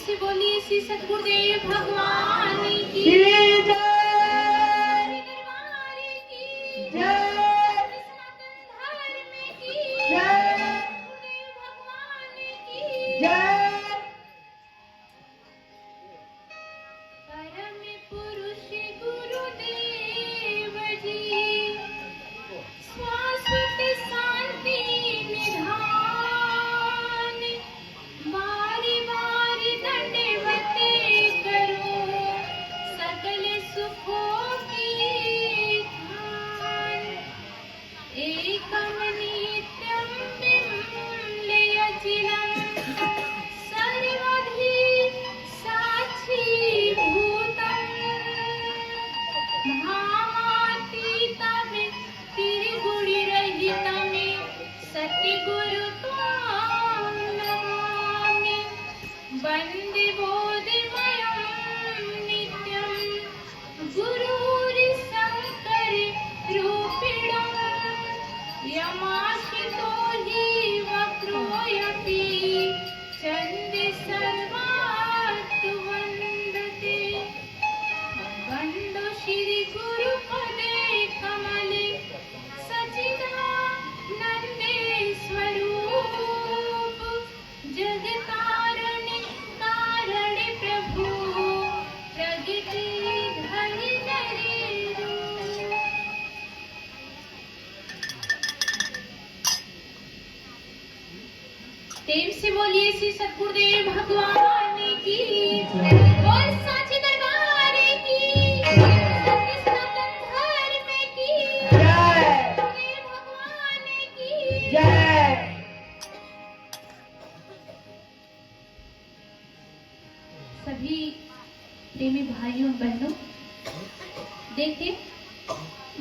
से बोलिए श्री सतगुरुदेव भगवान की जय। दरबार की जय। सनातन धर्म की जय। गुरुदेव भगवान की जय। परम पुरुष गुरुदेव जी शाश्वत शांति निधान बारी बारी दंडवत करो सकल सुखों की खान एकम नित्यम विमलयचिरं सर्वधि साक्षी भूतम् भावातीतं त्रिगुणरहितं सद्गुरु त्वां नमामि वन्दे बोधिमयं नित्यं गुरुर्शङ्कर रूपिणं यमाशितो हि वक्रोऽपि चण्डे सर्वास्तु वन्दते वन्दो श्री गुरुपदे कमले सच्चिदानन्दे स्वरूप जगतारणे कारणे प्रभु प्रगति धरि धरि रूप। प्रेम से बोलिए श्री सतगुरुदेव भगवान की बोल साचे दरबार की सनातन धर्म की जय। गुरुदेव भगवान की जय। सभी प्रेमी भाइयों बहनों देखिए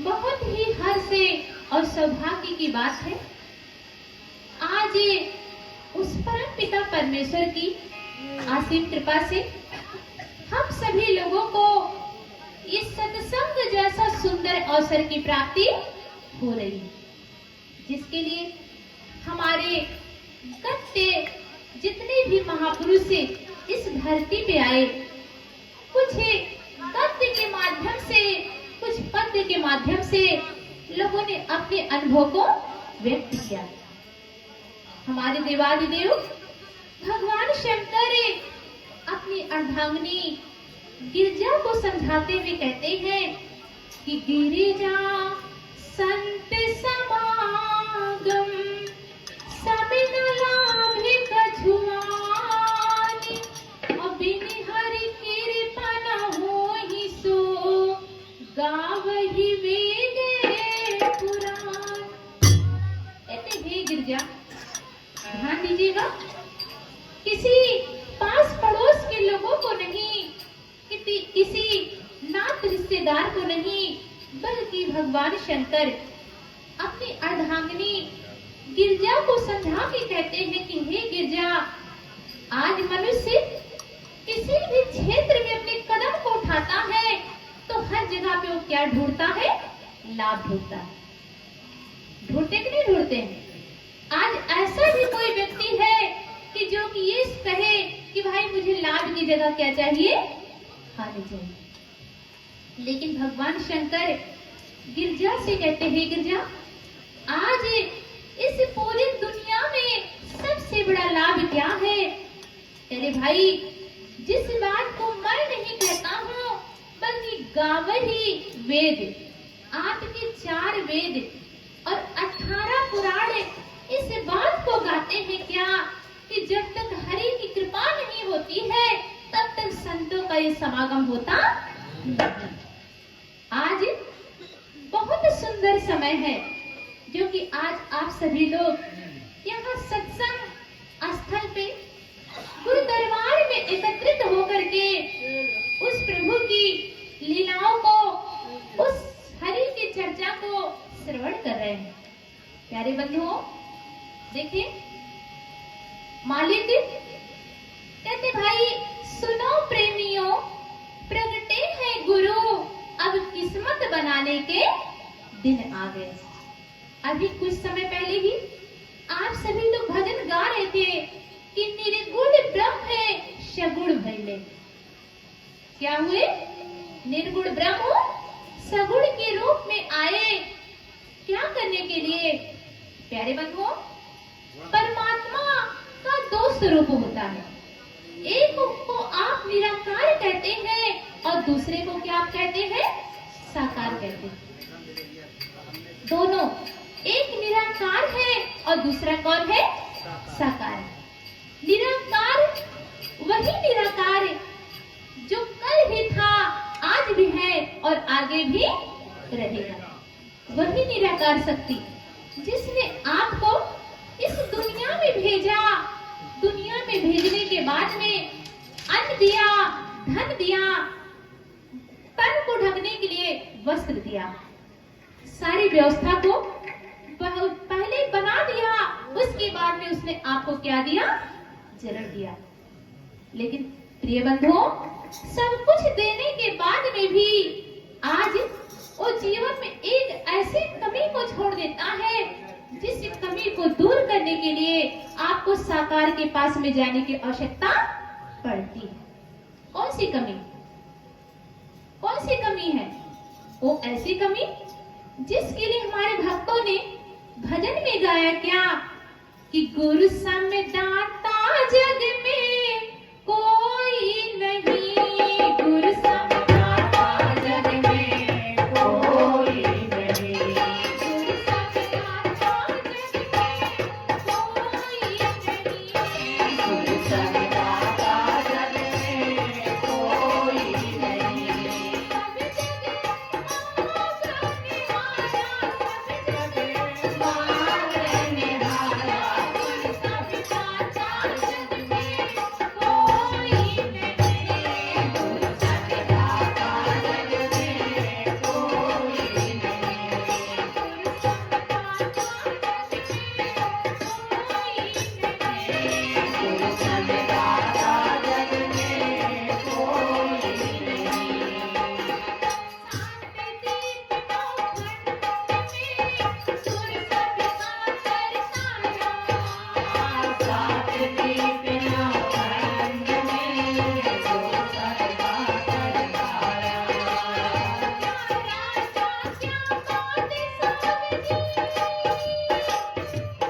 बहुत ही हर्ष और सौभाग्य की बात है आज उस परम पिता परमेश्वर की असीम कृपा से हम सभी लोगों को इस सत्संग जैसा सुंदर अवसर की प्राप्ति हो रही है जिसके लिए हमारे कत्ते जितने भी महापुरुष इस धरती पे आए कुछ गद्य के माध्यम से कुछ पद्य के माध्यम से लोगों ने अपने अनुभव को व्यक्त किया। हमारे देवादिदेव भगवान शंकर अपनी अर्धांगिनी गिरिजा को समझाते हुए कहते हैं कि गिरिजा संत समागम सबिन लाभे कछुआनी अबिन हरि कृपा न होहि सो गावहि वेद पुराण। कहते हे गिरिजा ध्यान दीजिएगा किसी पास पड़ोस के लोगों को नहीं किसी नात रिश्तेदार को नहीं बल्कि भगवान शंकर अपनी अर्धांगिनी गिरजा को समझा के कहते हैं कि हे गिरजा आज मनुष्य किसी भी क्षेत्र में अपने कदम को उठाता है तो हर जगह पे वो क्या ढूंढता है लाभ ढूंढता है। ढूंढते कि नहीं ढूंढते हैं। आज ऐसा भी कोई व्यक्ति है कि जो कि ये कहे कि भाई मुझे लाभ की जगह क्या चाहिए खाने चाहिए लेकिन भगवान शंकर गिरजा से कहते हैं गिरजा आज इस पूरी दुनिया में सबसे बड़ा लाभ क्या है। अरे भाई जिस बात को मैं नहीं कहता हूँ बल्कि गावही वेद आपके 4 वेद और 18 पुराण इस बात को गाते हैं क्या कि जब तक हरि की कृपा नहीं होती है तब तक संतों का ये समागम होता नहीं। आज बहुत सुंदर समय है जो कि आज आप सभी लोग यहाँ सत्संग स्थल पे गुरु दरबार में एकत्रित होकर के उस प्रभु की लीलाओं को उस हरि की चर्चा को श्रवण कर रहे हैं। प्यारे बंधुओं देखिए मालिक कहते भाई सुनो प्रेमियों प्रगटे हैं गुरु अब किस्मत बनाने के दिन आ गए। अभी कुछ समय पहले ही आप सभी लोग भजन गा रहे थे कि निर्गुण ब्रह्म है सगुण क्या हुए? निर्गुण ब्रह्म सगुण के रूप में आए। क्या करने के लिए? प्यारे बंधुओं, परमात्मा का दो स्वरूप होता है। एक को आप निराकार कहते हैं और दूसरे को क्या आप कहते हैं? साकार कहते हैं। दोनों, एक निराकार है और दूसरा कौन है? साकार। निराकार वही निराकार है जो कल भी था, आज भी है और आगे भी रहेगा। वही निराकार शक्ति जिसने आपको इस दुनिया में भेजा, दुनिया में भेजने के बाद में अन्न दिया, धन दिया, तन को ढकने के लिए वस्त्र दिया, सारी व्यवस्था को पहले बना दिया, उसके बाद में उसने आपको क्या दिया? जन्म दिया। लेकिन प्रिय बंधुओं, सब कुछ देने के बाद में भी आज वो जीवन में एक ऐसी कमी को छोड़ देता है, जिस कमी को दूर करने के लिए आपको साकार के पास में जाने की आवश्यकता पड़ती है। कौन सी कमी? कौन सी कमी है? वो ऐसी कमी जिसके लिए हमारे भक्तों ने भजन में गाया क्या कि गुरु सम दाता जग में कोई नहीं, गुरु सम दाता जग में कोई नहीं, गुरु सम दाता जग में कोई नहीं, गुरु सम दाता जग में कोई नहीं, सब जग मारने वाला, सब जग मारने वाला, गुरु सम दाता जग में कोई नहीं, गुरु सम दाता जग में कोई नहीं, गुरु सम दाता जग में कोई नहीं, गुरु सम दाता जग में कोई नहीं। सात दीप नौ खंड में सुर सबका करतारा, सात दीप नौ खंड में सुर सबका करतारा,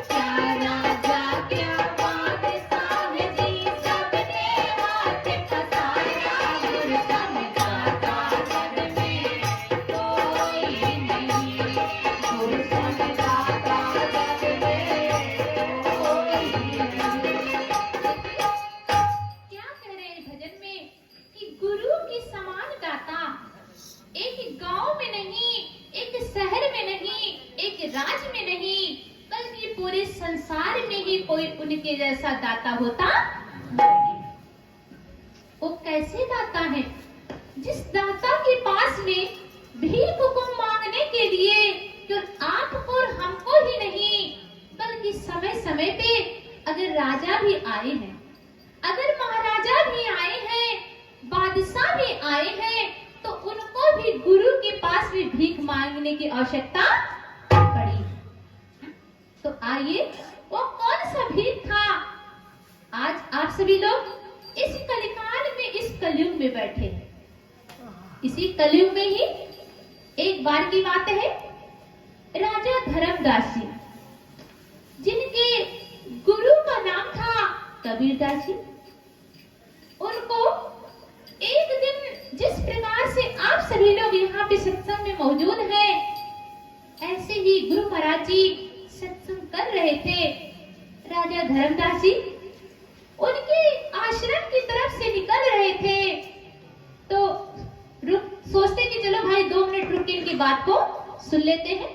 क्या राजा क्या बादशाह जी, सबने हाथ पसारा, गुरु सम दाता जग में कोई नहीं, गुरु सम दाता जग में कोई नहीं। क्या कह रहे हैं भजन में कि गुरु की समान दाता एक गांव में नहीं, एक शहर में नहीं, एक राज्य में नहीं, बल्कि पूरे संसार में ही कोई उनके जैसा दाता होता नहीं। वो कैसे दाता है? जिस दाता के पास में भीख को मांगने के लिए तो आपको और हमको ही नहीं, बल्कि समय समय पे अगर राजा भी आए हैं, अगर महाराजा भी आए हैं, बादशाह भी आए हैं, तो उनको भी गुरु के पास भी भीख मांगने की आवश्यकता पड़ी। तो आइए, वो कौन सा भीख था? आज आप सभी लोग इस कलिकाल में, इस कलयुग में बैठे हैं। इसी कलयुग में ही एक बार की बात है, राजा धर्मदास जी, जिनके गुरु का नाम था कबीरदास जी, उनको एक दिन जिस प्रकार से आप सभी लोग यहाँ पे सत्संग में मौजूद हैं, ऐसे ही गुरु महाराज जी सत्संग कर रहे थे। राजा धर्मदास जी उनके आश्रम की तरफ से निकल रहे थे, तो सोचते कि चलो भाई 2 मिनट रुक के इनकी बात को सुन लेते हैं।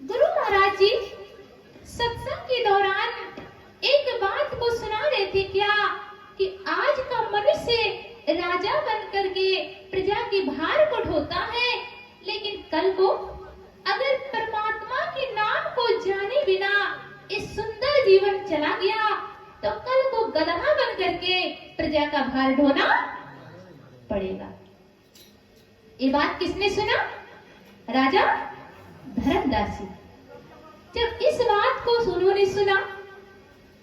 गुरु महाराज जी सत्संग के दौरान एक बात को सुना रहे थे क्या कि आज का मनुष्य राजा बन करके प्रजा के भार को ढोता है, लेकिन कल को अगर परमात्मा के नाम को जाने बिना इस सुंदर जीवन चला गया, तो कल को गदहा बन करके प्रजा का भार ढोना पड़ेगा। ये बात किसने सुना? राजा धर्मदास जी। जब इस बात को उन्होंने सुना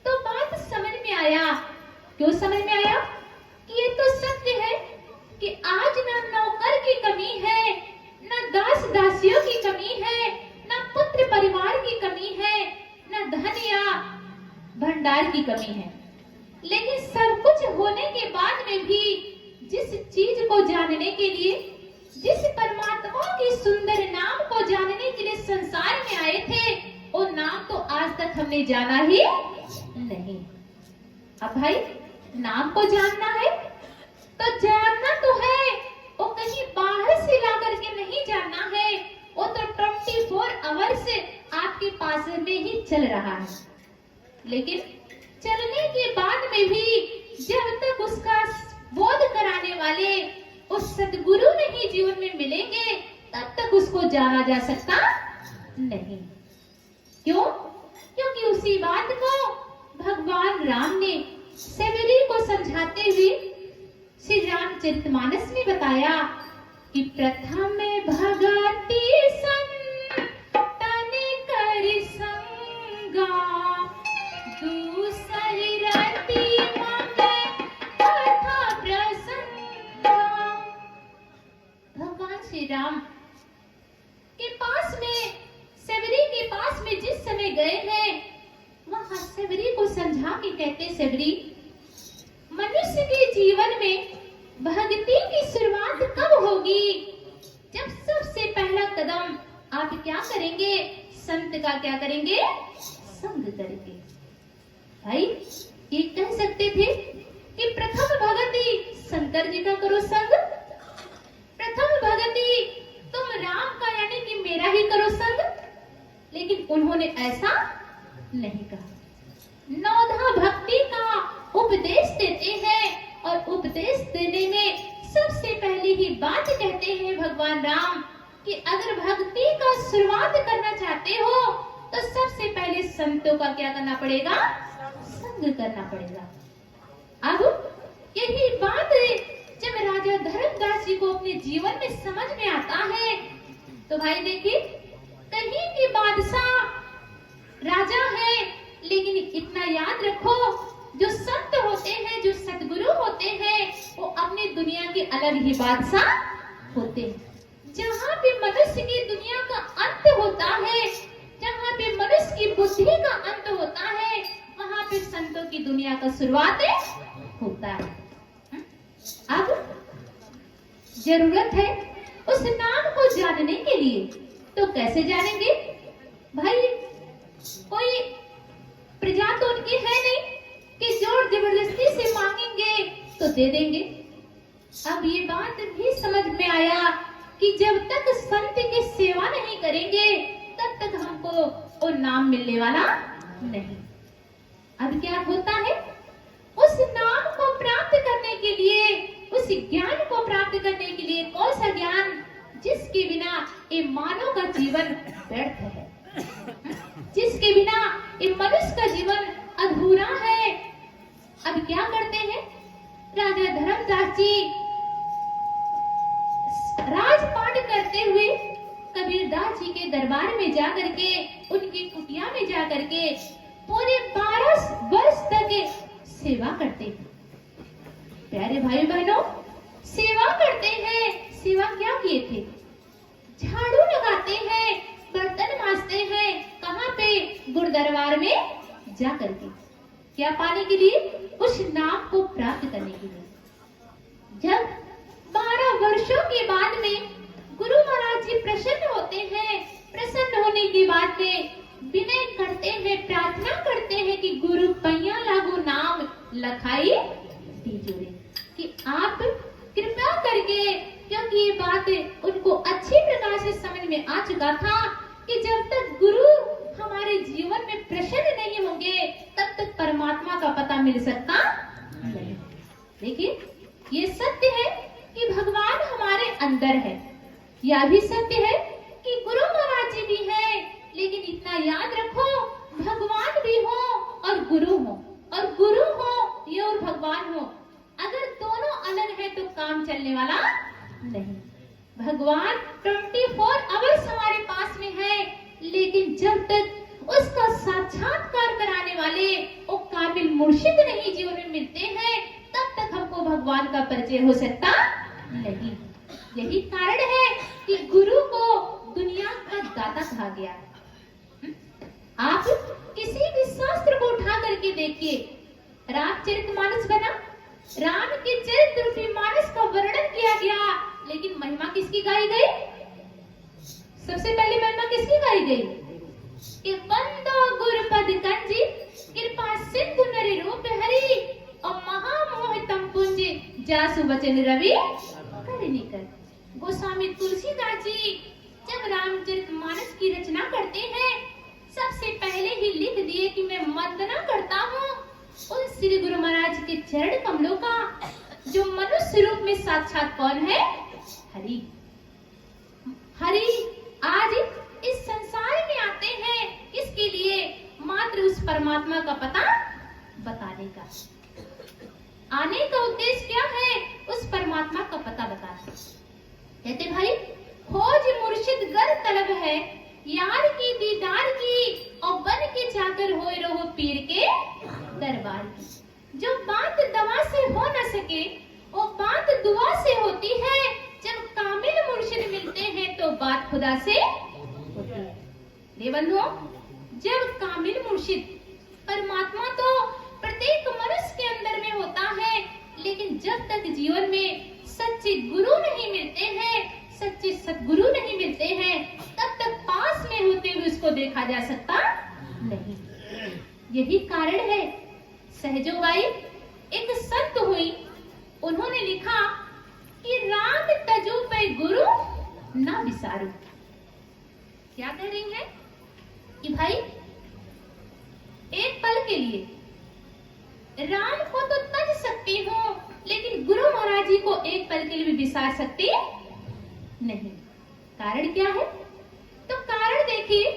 तो बात समझ में आया। क्यों समझ में आया? कि ये तो सत्य है कि आज ना नौकर की कमी है, ना दास दासियों की कमी है, ना पुत्र परिवार की कमी है, ना धन या भंडार की कमी है। लेकिन सब कुछ होने के बाद में भी जिस चीज को जानने के लिए, जिस परमात्मा के सुंदर नाम को जानने के लिए संसार में आए थे, वो नाम तो आज तक हमने जाना ही नहीं। अब भाई नाम को जानना है तो जानना तो है, वो कहीं बाहर से ला करके नहीं जानना है, वो तो 24 आवर्स आपके पास में ही चल रहा है। लेकिन चलने के बाद में भी जब तक उसका बोध कराने वाले उस सदगुरु नहीं जीवन में मिलेंगे, तब तक उसको जाना जा सकता नहीं। क्यों? क्योंकि उसी बात को भगवान राम ने सबरी को समझाते हुए श्री रामचरितमानस में बताया कि प्रथम भगति संतन कर संगा, दूसरी रति मांगे कथा प्रसंगा। भगवान श्री राम के पास में, सबरी के पास में जिस समय गए हैं, वहां सबरी को समझा के कहते, सबरी, मनुष्य के जीवन में भक्ति की शुरुआत कब होगी? जब सबसे पहला कदम आप क्या करेंगे? संत का क्या करेंगे? संग करेंगे। भाई ये कह सकते थे कि प्रथम भक्ति शंकर जी का करो संग, प्रथम भक्ति तुम राम का यानी कि मेरा ही करो संग। लेकिन उन्होंने ऐसा नहीं कहा। नौधा भक्ति का उपदेश देते हैं और उपदेश देने में सबसे पहली ही बात कहते हैं भगवान राम कि अगर भक्ति का शुरुआत करना चाहते हो तो सबसे पहले संतों का क्या करना पड़ेगा? संग करना पड़ेगा। अब यही बात जब राजा धर्मदास जी को अपने जीवन में समझ में आता है तो भाई देखिए, कहीं के बादशाह राजा है, लेकिन इतना याद रखो, जो संत होते हैं, जो सतगुरु होते हैं, वो अपनी दुनिया के अलग ही बादशाह होते हैं। जहाँ पे मनुष्य की दुनिया का अंत होता है, जहाँ पे मनुष्य की बुद्धि का अंत होता है, वहाँ पे संतों की दुनिया का शुरुआत होता है। अब जरूरत है उस नाम को जानने के लिए, तो कैसे जानेंगे? भाई कोई प्रजा तो उनकी है नहीं कि जोर जबरदस्ती से मांगेंगे तो दे देंगे। अब ये बात भी समझ में आया कि जब तक संत की सेवा नहीं करेंगे तब तक हमको वो नाम मिलने वाला नहीं। अब क्या होता है? उस नाम को प्राप्त करने के लिए, उस ज्ञान को प्राप्त करने के लिए, कौन सा ज्ञान जिसके बिना ये मानव का जीवन व्यर्थ है, जिसके बिना ये मनुष्य का जीवन अधूरा है। अब क्या करते हैं? राजा धर्मदास जी राजपाट करते हुए कबीरदास जी के दरबार में जाकर के, उनकी कुटिया में जाकर के पूरे 12 वर्ष तक सेवा करते हैं। प्यारे भाई बहनों, सेवा करते हैं। सेवा क्या किए थे? झाड़ू लगाते हैं, बर्तन मांजते हैं। कहाँ पे? गुरुद्वार में जा करके। क्या पाने के लिए? उस नाम को प्राप्त करने के लिए। जब 12 वर्षों के बाद में गुरु महाराज जी प्रसन्न होते हैं, प्रसन्न होने के बाद में विनय करते हैं, प्रार्थना करते हैं कि गुरु पैया लागू नाम लखाई दीजिए, कि आप कृपया करके, क्योंकि ये बात उनको अच्छी प्रकार से समझ में आ चुका था कि जब तक गुरु हमारे जीवन में प्रसन्न नहीं होंगे तब तक परमात्मा का पता मिल सकता नहीं। देखिए, ये सत्य है कि भगवान हमारे अंदर है, यह भी सत्य है कि गुरु महाराज जी भी है, लेकिन इतना याद रखो, भगवान भी हो और गुरु हो, और गुरु हो ये और भगवान हो, अगर दोनों अलग है तो काम चलने वाला नहीं। भगवान 24 आवर्स हमारे पास में है, लेकिन जब तक उसका साक्षात्कार कराने वाले वो काबिल मुर्शिद नहीं जीवन में मिलते हैं, तब तक हमको भगवान का परिचय हो सकता नहीं, यही कारण है कि गुरु को दुनिया का दाता कहा गया है। आप किसी भी शास्त्र को उठा करके देखिए, रामचरितमानस बना, राम के चरित्र रूपी मानस का वर्णन किया गया, लेकिन महिमा किसकी गाई गई? सबसे पहले महिमा किसकी गाई गई? कि बंदो गुरुपद कंजी कृपा सिंधु नरि रूप हरि और महामोहितम पुंज जासु वचन रवि कर। गोस्वामी तुलसीदास जी जब रामचरितमानस की रचना करते हैं, सबसे पहले ही लिख दिए कि मैं वंदना करता हूँ उन श्री गुरु महाराज के चरण कमलों का, जो मनुष्य रूप में साक्षात कौन है? हरि। हरि आज इस संसार में आते हैं किसके लिए? मात्र उस परमात्मा का पता बताने का। आने का उद्देश्य क्या है? उस परमात्मा का पता बताना। कहते भाई, खोज मुर्शिद गर तलब है, यार की दीदार की और बन के जाकर होए रहो पीर के दरबार की। जो बात दवा से हो न सके, वो बात दुआ से होती है। जब कामिल मुर्शिद मिलते हैं तो बात खुदा से होती है। ले बंधुओं, जब कामिल मुर्शिद, परमात्मा तो प्रत्येक मनुष्य के अंदर में होता है, लेकिन जब तक जीवन में सच्चे गुरु नहीं मिलते हैं, सच्चे सद्गुरु नहीं मिलते हैं, तब तक पास में होते हुए उसको देखा जा सकता नहीं। यही कारण है, सहजोबाई एक संत हुई, उन्होंने लिखा कि राम तजु पे गुरु ना विसारू। क्या कह रही है? कि भाई एक पल के लिए राम को तो तज सकती हूँ, लेकिन गुरु महाराज जी को एक पल के लिए भी विसार सकती नहीं। कारण क्या है? तो कारण देखिए,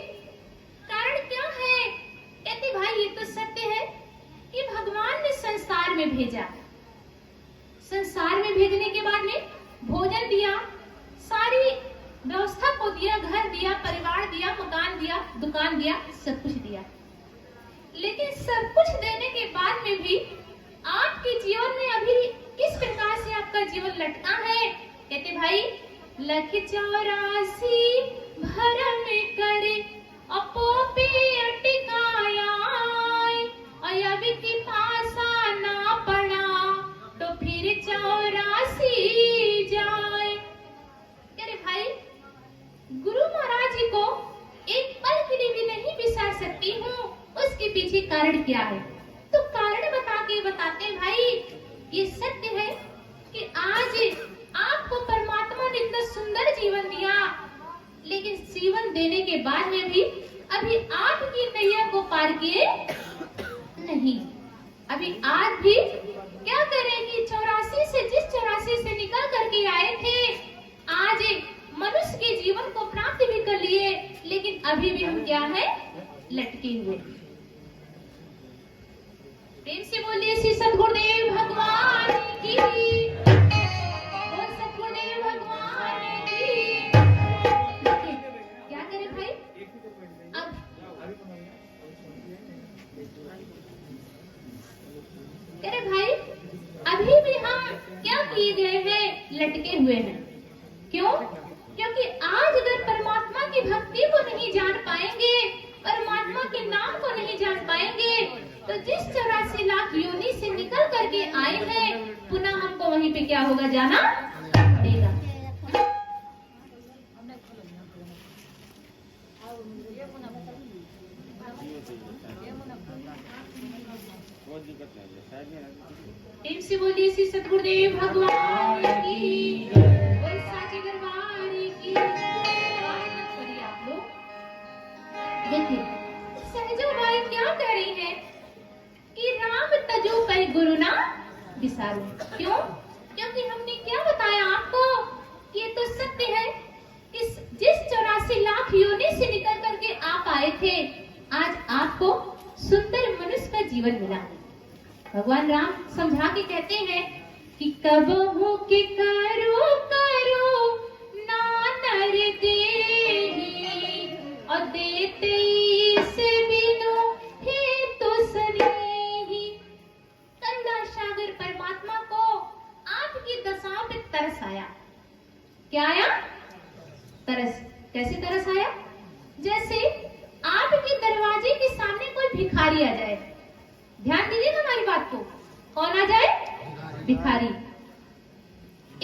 कारण क्या है? कहते भाई ये तो सत्य है कि भगवान ने संसार में भेजा, संसार में भेजने के बाद में भोजन दिया, सारी व्यवस्था को दिया, घर दिया, परिवार दिया, मकान दिया, दुकान दिया, सब कुछ दिया। लेकिन सब कुछ देने के बाद में भी आपके जीवन में अभी किस प्रकार से आपका जीवन लटका है? कहते भाई, लख 84 भरम करे अपोपी अटकाया, अब की पासा ना पड़ा तो फिर 84 जाए। अरे भाई, गुरु महाराज जी को एक पल के लिए भी नहीं विसार सकती हूँ, उसके पीछे कारण क्या है? तो कारण बताते भाई, ये सत्य है कि आज आपको परमात्मा ने इतना सुंदर जीवन दिया, लेकिन जीवन देने के बाद में भी अभी आपकी नैया को पार किए नहीं। अभी आज भी क्या करेंगी? 84 से, जिस 84 से निकल करके आए थे, आज मनुष्य के जीवन को प्राप्त भी कर लिए, लेकिन अभी भी हम क्या है? लटके हुए। प्रेम से बोलिए श्री सद्गुरुदेव भगवान की, बोल सद्गुरुदेव भगवान की। क्या करें भाई? अब अरे भाई, अभी भी हम क्या किए गए हैं? लटके हुए हैं। क्यों? क्योंकि आज अगर परमात्मा की भक्ति को नहीं जान पाएंगे, परमात्मा के नाम को नहीं जान पाएंगे, तो जिस 84 लाख योनि से निकल करके आए हैं, पुनः हमको वहीं पे क्या होगा? जाना पड़ेगा। प्रेम से बोलिए श्री सद्गुरुदेव भगवान की, बोल साचे दरबार की। बात मत करिए आप लोग। देखिए सहजो भाई क्या कह रही है कि राम तजो पे गुरु ना विसारू। क्यों? क्योंकि हमने क्या बताया आपको कि ये तो सत्य है कि जिस 84 लाख योनि से निकल करके आप आए थे, आज आपको सुंदर मनुष्य का जीवन मिला। भगवान राम समझा के कहते हैं कि कब हो के करो करो ना नर देहि, और देते से बिनु हे तो सनेही। करुणा सागर परमात्मा को आपकी दशाओं पे तरस आया, भिखारी आ जाए। ध्यान दीजिएगा हमारी बात को। कौन आ जाए? भिखारी।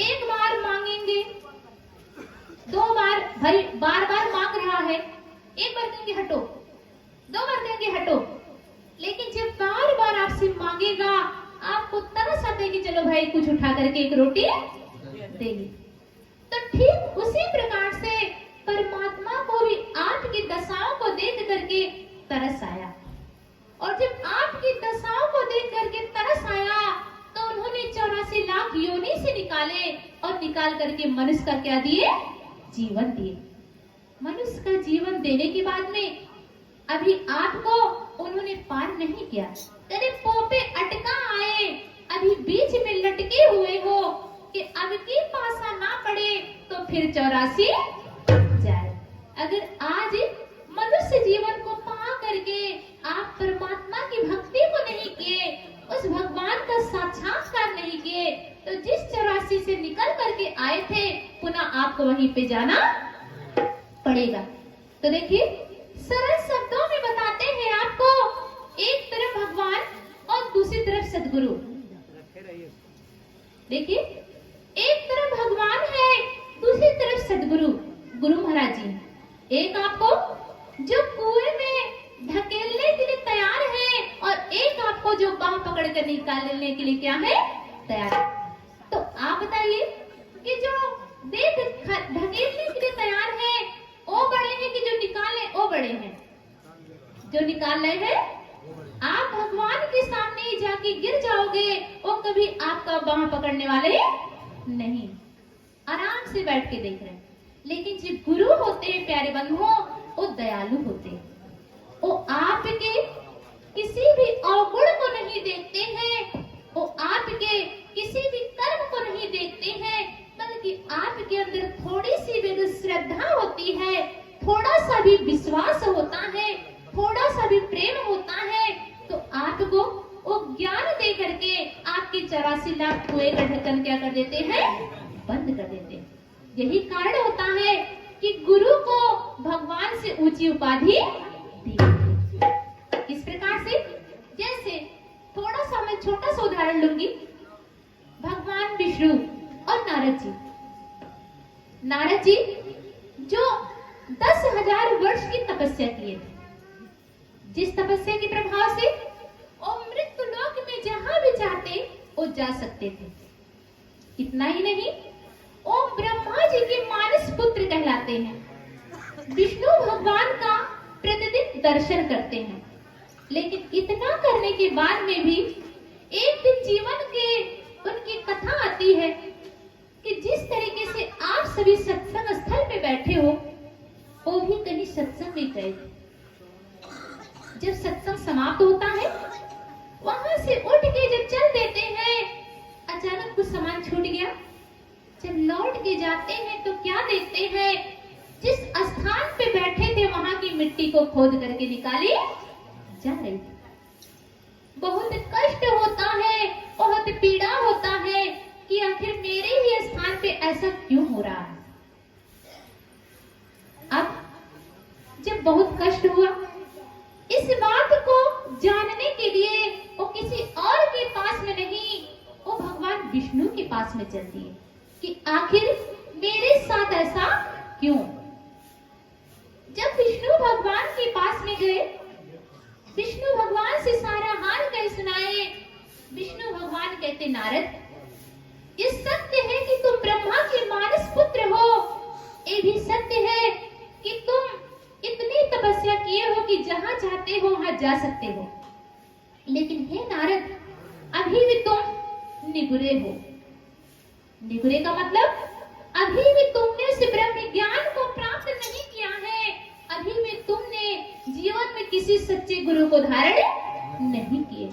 एक बार मांगेंगे, दो बार, भाई बार बार मांग रहा है, एक बार कहेंगे हटो, दो बार कहेंगे हटो, लेकिन जब बार बार आपसे मांगेगा, आपको तरस आता है कि चलो भाई कुछ उठा करके एक रोटी देंगे। तो ठीक उसी प्रकार से परमात्मा को भी आपकी दशाओं को देख करके तरस आया, और जब आपकी दशाओं को देख करके तरस आया तो उन्होंने 84 लाख योनि से निकाले, और निकाल करके मनुष्य का क्या दिए? जीवन दिए। मनुष्य का जीवन देने के बाद में अभी आपको उन्होंने पार नहीं किया, तेरे पोपे अटका आए, अभी बीच में लटके हुए हो कि अब की पासा ना पड़े तो फिर 84 जाए। अगर आज मनुष्य जीवन को पा करके आप परमात्मा की भक्ति को नहीं किए, उस भगवान का साक्षात्कार नहीं किए, तो जिस 84 से निकल करके आए थे पुनः आपको वहीं पे जाना पड़ेगा। तो देखिए सरल शब्दों में बताते हैं आपको, एक तरफ भगवान और दूसरी तरफ सदगुरु। देखिए एक तरफ भगवान है, दूसरी तरफ सदगुरु गुरु महाराज जी। एक आपको जो कुएं में धकेलने के लिए तैयार है, और एक आपको जो बांह पकड़ कर निकालने के लिए क्या है? तैयार। तो आप बताइए कि जो देख धकेलने के लिए तैयार है वो बड़े हैं कि जो निकाले वो बड़े हैं? जो निकाल रहे हैं। आप भगवान के सामने ही जाके गिर जाओगे, वो कभी आपका बांह पकड़ने वाले नहीं, आराम से बैठ के देख रहे हैं। लेकिन जो गुरु होते हैं प्यारे बंधुओं, वो दयालु होते हैं, वो आपके किसी भी अवगुण को नहीं देखते हैं, वो आपके किसी भी कर्म को नहीं देखते हैं, बल्कि आपके अंदर थोड़ी सी भी श्रद्धा होती है, थोड़ा सा भी विश्वास होता है, थोड़ा सा भी प्रेम होता है, तो आपको वो ज्ञान दे करके आपके 84 लाख कुएं का ढक्कन क्या कर देते हैं? बंद कर देते हैं। यही कारण होता है कि गुरु को भगवान से ऊंची उपाधि दी गई। इस प्रकार से जैसे थोड़ा सा मैं छोटा सा उदाहरण लूंगी, भगवान विष्णु और नारद जी। नारद जी जो 10,000 वर्ष की तपस्या किए थे, जिस तपस्या के प्रभाव से वो मृत्यु लोक में जहां भी चाहते वो जा सकते थे। इतना ही नहीं, वो ब्रह्मा जी के मानस पुत्र कहलाते हैं, विष्णु भगवान का प्रतिदिन दर्शन करते हैं। लेकिन इतना करने के बाद में भी एक दिन जीवन के उनकी कथा आती है कि जिस तरीके से आप सभी सत्संग स्थल पे बैठे हो, वो भी कहीं सत्संग में गए थे। जब सत्संग समाप्त होता है, वहां से उठ के जब चल देते हैं, अचानक कुछ सामान छूट गया। जब लौट के जाते हैं तो क्या देखते हैं? जिस स्थान पे बैठे थे वहां की मिट्टी को खोद करके निकाली जा रही थी। बहुत कष्ट होता है, बहुत पीड़ा होता है कि आखिर मेरे ही स्थान पे ऐसा क्यों हो रहा है। अब जब बहुत कष्ट हुआ, इस बात को जानने के लिए वो किसी और के पास में नहीं, वो भगवान विष्णु के पास में चलती है कि आखिर मेरे साथ ऐसा क्यों। जब विष्णु भगवान के पास में गए, विष्णु भगवान से सारा हाल कह सुनाए। विष्णु भगवान कहते, नारद ये सत्य है कि तुम ब्रह्मा के मानस पुत्र हो, ये भी सत्य है कि तुम इतनी तपस्या किए हो कि जहां चाहते हो वहां जा सकते हो। लेकिन हे नारद, अभी भी तुम निगुरे हो। निगुरे का मतलब अभी भी तुमने उस ब्रह्म ज्ञान को प्राप्त नहीं किया है, अभी भी तुमने जीवन में किसी सच्चे गुरु को धारण नहीं किए।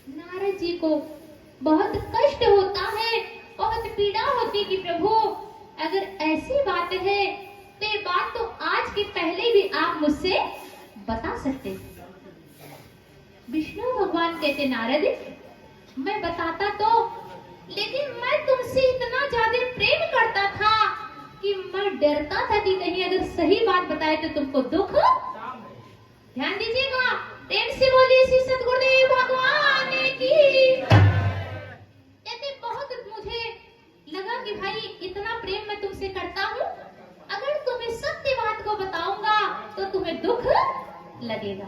नारद जी को बहुत कष्ट होता है, बहुत पीड़ा होती कि प्रभु अगर ऐसी बात है तो ये बात तो आज के पहले भी आप मुझसे बता सकते थे। विष्णु भगवान कहते, नारद मैं बताता तो, लेकिन मैं तुमसे इतना ज्यादा प्रेम करता था कि मैं डरता था कि कहीं अगर सही बात बताए तो तुमको दुख। ध्यान दीजिएगा, प्रेम से बोलिए श्री सद्गुरुदेव भगवान की। कहते बहुत मुझे लगा कि भाई इतना प्रेम मैं तुमसे करता हूँ, अगर तुम्हें सत्य बात को बताऊंगा तो तुम्हें दुख लगेगा।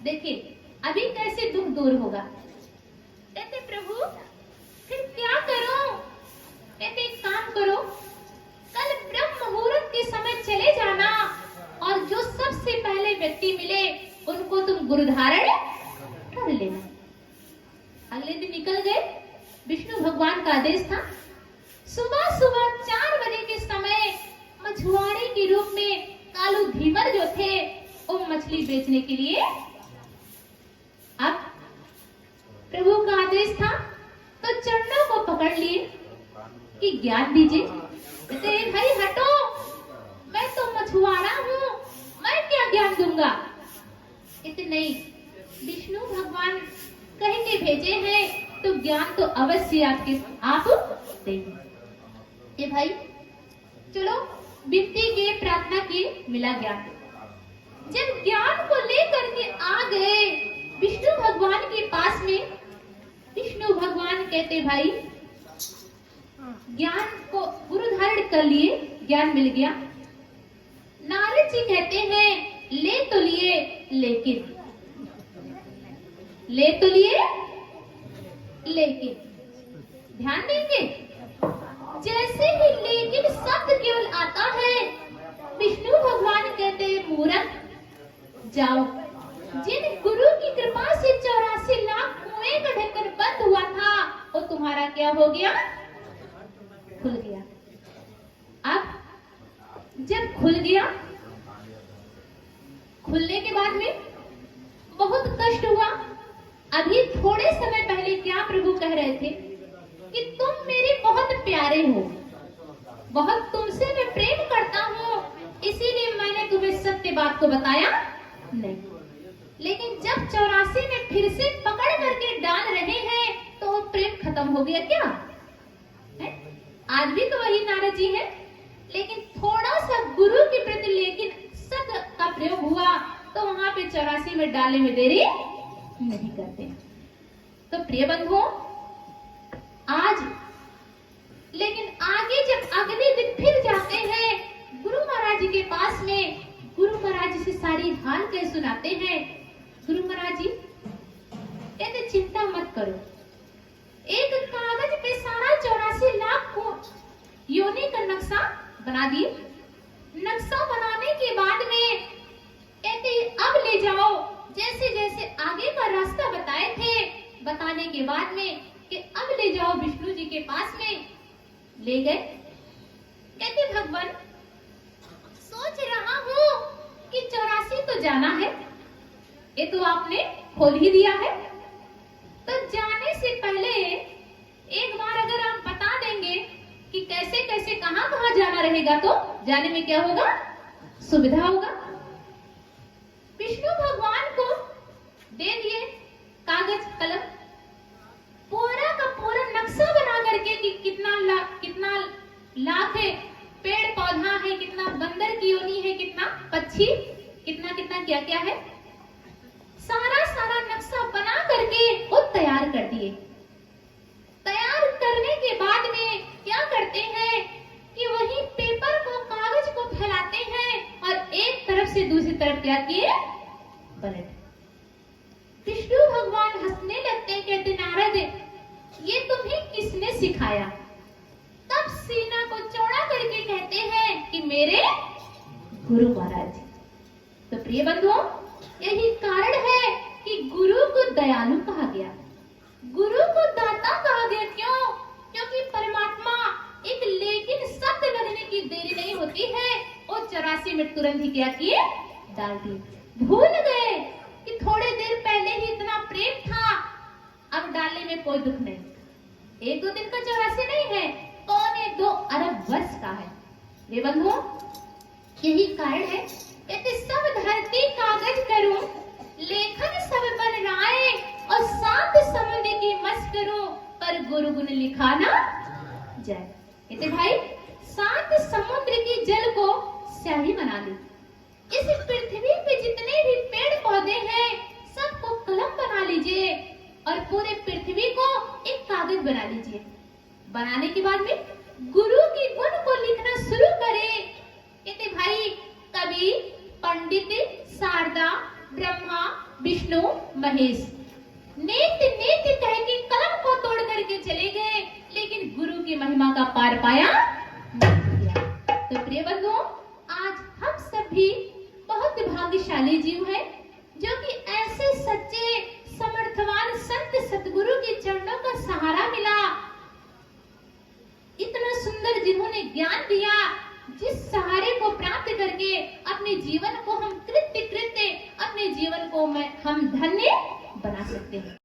देखिए अभी कैसे दुख दूर होगा। कहते प्रभु फिर क्या करो? कहते एक काम करो, कल ब्रह्म मुहूर्त के समय चले जाना और जो सबसे पहले व्यक्ति मिले उनको तुम गुरु धारण कर लेना। अगले दिन निकल गए। विष्णु भगवान का आदेश था। सुबह सुबह 4 बजे के समय मछुआरे के रूप में कालू धीवर जो थे वो मछली बेचने के लिए। अब प्रभु का आदेश था तो चरणों को पकड़ लिए कि ज्ञान दीजिए। कहते भाई हटो, मैं तो मछुआरा हूँ, मैं क्या ज्ञान दूंगा। कहते नहीं, विष्णु भगवान कह के भेजे हैं तो ज्ञान तो अवश्य आप देंगे। ये भाई चलो विनती के प्रार्थना किए, मिला ज्ञान। जब ज्ञान को लेकर के आ गए विष्णु भगवान के पास में, विष्णु भगवान कहते भाई ज्ञान को गुरु धारण कर लिए, ज्ञान मिल गया। नारद जी कहते हैं ले तो लिए लेकिन ध्यान देंगे जैसे ही लेकिन शब्द केवल आता है विष्णु भगवान कहते हैं मूर्ख जाओ। जिन गुरु की कृपा से 84 लाख कुएं का ढक्कन बंद हुआ था वो तुम्हारा क्या हो गया? खुल गया। अब जब खुल गया, खुलने के बाद में बहुत कष्ट हुआ। अभी थोड़े समय पहले क्या प्रभु कह रहे थे कि तुम मेरे बहुत प्यारे हो, बहुत तुमसे मैं प्रेम करता हूँ, इसीलिए मैंने तुम्हें सत्य बात को बताया नहीं। लेकिन जब 84 में फिर से पकड़ करके डाल रहे हैं तो वो प्रेम खत्म हो गया क्या है? आज भी तो वही नारद जी है, लेकिन थोड़ा सा गुरु के प्रति लेकिन सत्य का प्रयोग हुआ तो वहां पे 84 में डालने में देरी नहीं करते। तो प्रिय बंधुओं, आज लेकिन आगे जब अगले दिन फिर जाते हैं गुरु महाराज जी के पास में, गुरु महाराज जी से सारी हाल कह सुनाते हैं। गुरु महाराज जी कहते चिंता मत करो, एक कागज पे सारा 84 लाख को योनि का नक्शा बना दिए। नक्शा बनाने के बाद में कहते अब ले जाओ, जैसे जैसे आगे का रास्ता बताए थे, बताने के बाद में कि अब ले जाओ विष्णु जी के पास में, ले गए। कहते भगवान सोच रहा हूँ कि 84 तो जाना है, ये तो आपने खोल ही दिया है, तो जाने से पहले एक बार अगर आप बता देंगे कि कैसे कैसे कहाँ कहाँ जाना रहेगा तो जाने में क्या होगा? सुविधा होगा। विष्णु भगवान को दे दिए कागज कलम, पूरा का पूरा नक्शा बना करके कि कितना लाख है पेड़ पौधा है, कितना बंदर की योनि है, कितना पक्षी, कितना कितना क्या क्या है, सारा नक्शा बना करके वो तैयार कर दिए। तैयार करने के बाद में क्या करते हैं कि वही पेपर को, कागज को फैलाते हैं और एक तरफ से दूसरी तरफ क्या किए? पलट। विष्णु भगवान हंसने लगते हैं, कहते नारद ये तुम्हें किसने सिखाया? तब सीना को चौड़ा करके कहते हैं कि मेरे गुरु महाराज। तो प्रिय बंधुओं, यही कारण है कि गुरु को दयालु कहा गया, गुरु को दाता कहा गया। क्यों? क्योंकि परमात्मा एक लेकिन शब्द लगने की देरी नहीं होती है, वो 84 में तुरंत ही क्या किए? डाल दिए। भूल गए कि थोड़े देर पहले ही इतना प्रेम था, अब डालने में कोई दुख नहीं। 1-2 दिन का 84 नहीं है, 2 अरब वर्ष का है। ये बंधुओं, यही कारण है कहते सब धरती कागज करूं, लेखन सब बन राए, और 7 समुद्र की मस करूं, पर गुरु गुण लिखा ना जाए। कहते भाई 7 समुद्र की जल को स्याही बना दी। इस पृथ्वी पे जितने भी पेड़ पौधे हैं सब बनाने के बाद में गुरु के गुण को लिखना शुरू करे। कहते भाई कवि पंडित शारदा ब्रह्मा विष्णु महेश नेत नेत कह के कलम को तोड़ करके चले गए, लेकिन गुरु की महिमा का पार पाया नहीं किया। तो प्रिय बंधुओं, आज हम सब भी बहुत भाग्यशाली जीव हैं जो कि ऐसे सच्चे समर्थवान संत सतगुरु के चरणों का सहारा मिला। इतना सुंदर जिन्होंने ज्ञान दिया, जिस सहारे को प्राप्त करके अपने जीवन को हम कृत्य अपने जीवन को हम धन्य बना सकते हैं।